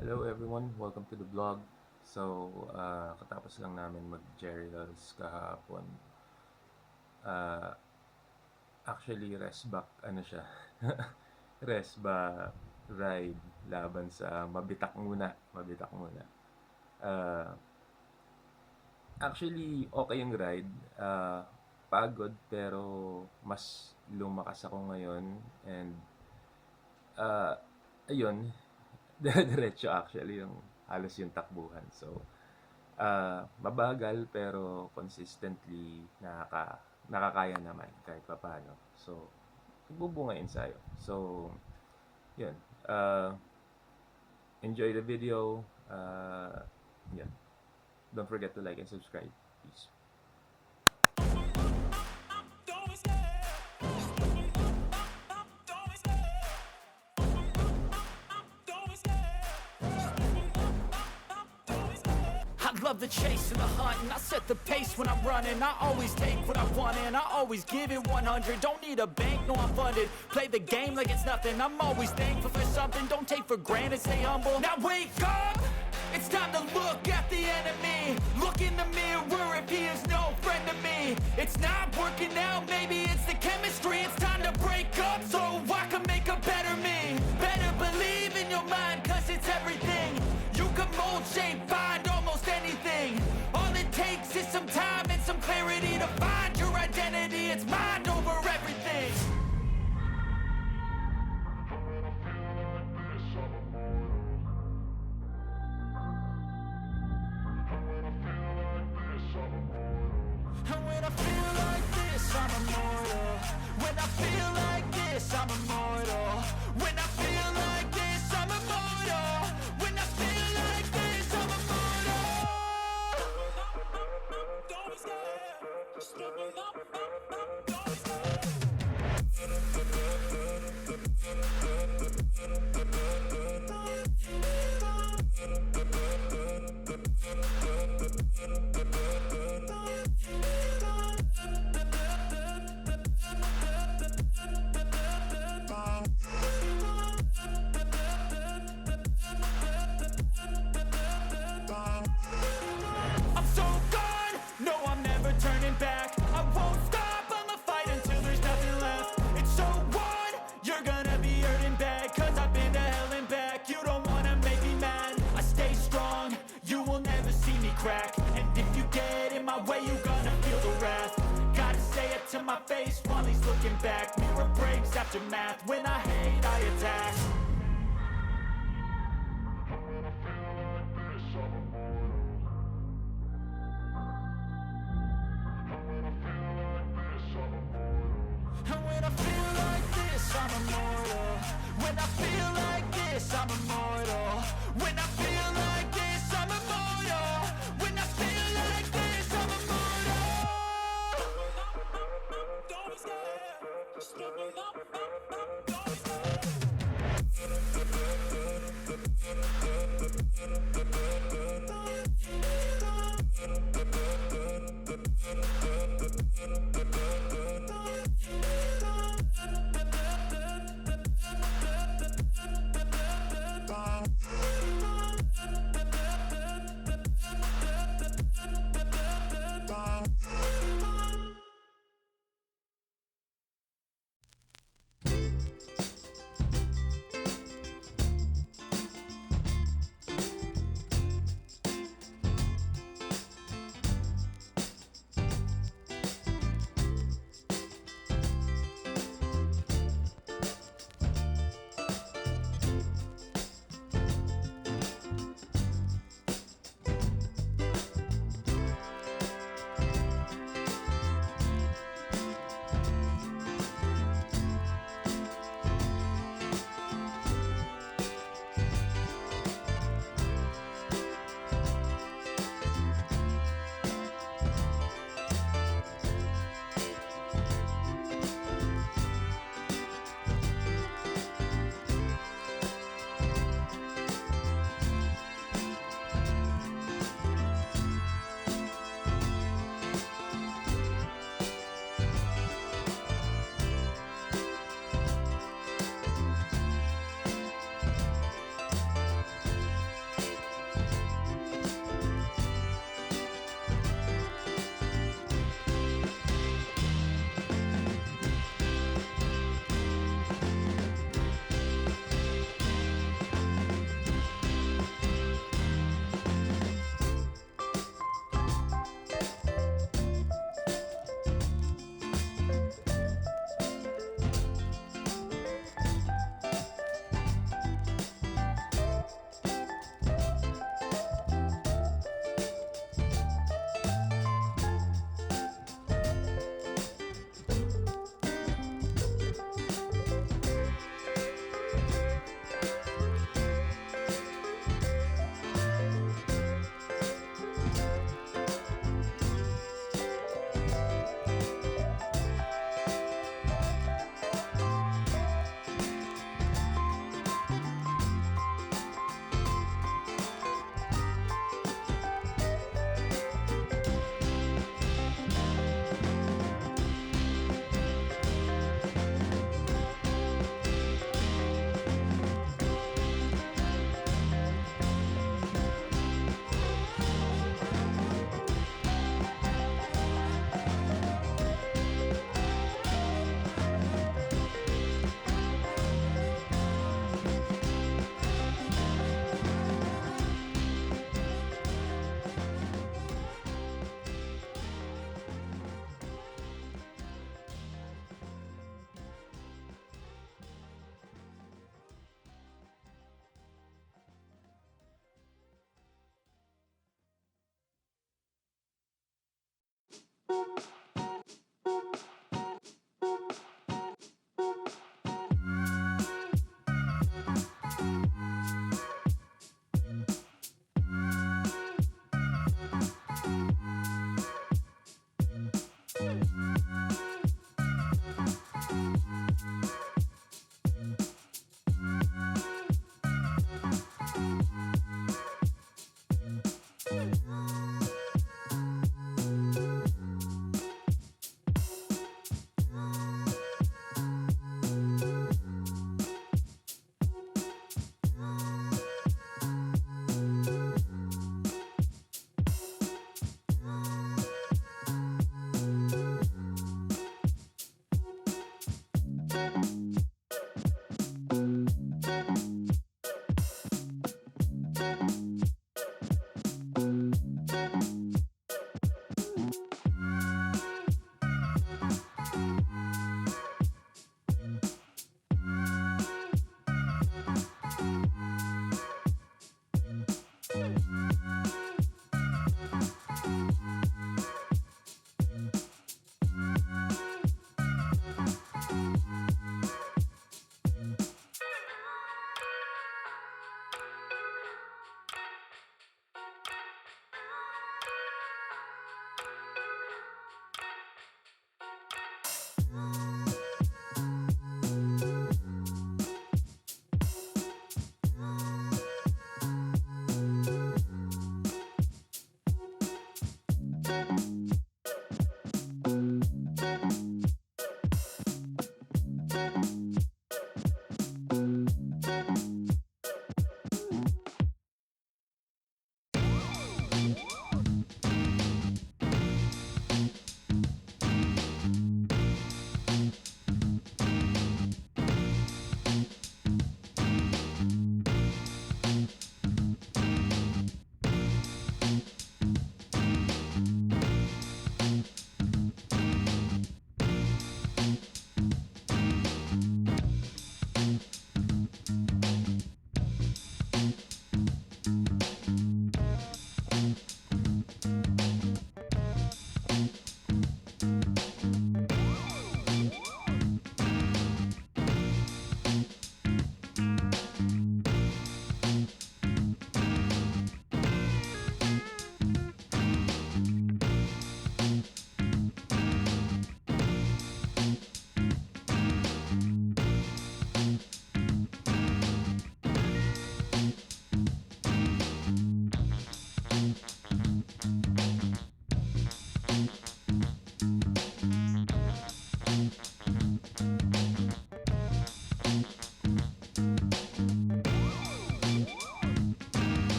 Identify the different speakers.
Speaker 1: Hello everyone, welcome to the vlog. So, katapos lang namin mag-Jariel's kahapon. Ah, actually, rest back, ano siya, rest back ride laban sa Mabitac muna. Mabitac muna. Ah, actually, okay yung ride. Pagod pero mas lumakas ako ngayon and ah, ayun, diretso actually yung halos yung takbuhan. So, mabagal pero consistently nakakaya naman kahit papaano. So, nagbubunga ensayo. So, yun. Enjoy the video. Yun. Don't forget to like and subscribe. Peace.
Speaker 2: I love the chase and the hunt, and I set the pace when I'm running. I always take what I want and I always give it 100. Don't need a bank, no I'm funded. Play the game like it's nothing. I'm always thankful for something. Don't take for granted, stay humble. Now wake up! It's time to look at the enemy. Look in the mirror if he is no friend to me. It's not working out, maybe it's the chemistry. It's time to break up so I can make a better me. Better believe in your mind, cause it's everything. You can mold, shape, find almost anything. All it takes is some time and some clarity to find your identity. It's mind over everything. And when I feel like this, I'm immortal. When I feel like this, I'm immortal. When I feel like this, I'm immortal. When I feel like this, I'm immortal. Don't be scared. Just level up. Don't be scared. I'm so gone, no I'm never turning back. I won't stop, I'ma fight until there's nothing left. It's so on, you're gonna be hurting bad. Cause I've been to hell and back. You don't wanna make me mad. I stay strong, you will never see me crack. And if you get in my way, you gonna feel the wrath. Gotta say it to my face while he's looking back. Mirror breaks after math, when I hate I attack. And when I feel like this, I'm immortal. When I feel like this, I'm immortal. When I feel like this, I'm immortal. When I feel like this, I'm immortal. Don't be scared. Just level up. Don't be scared.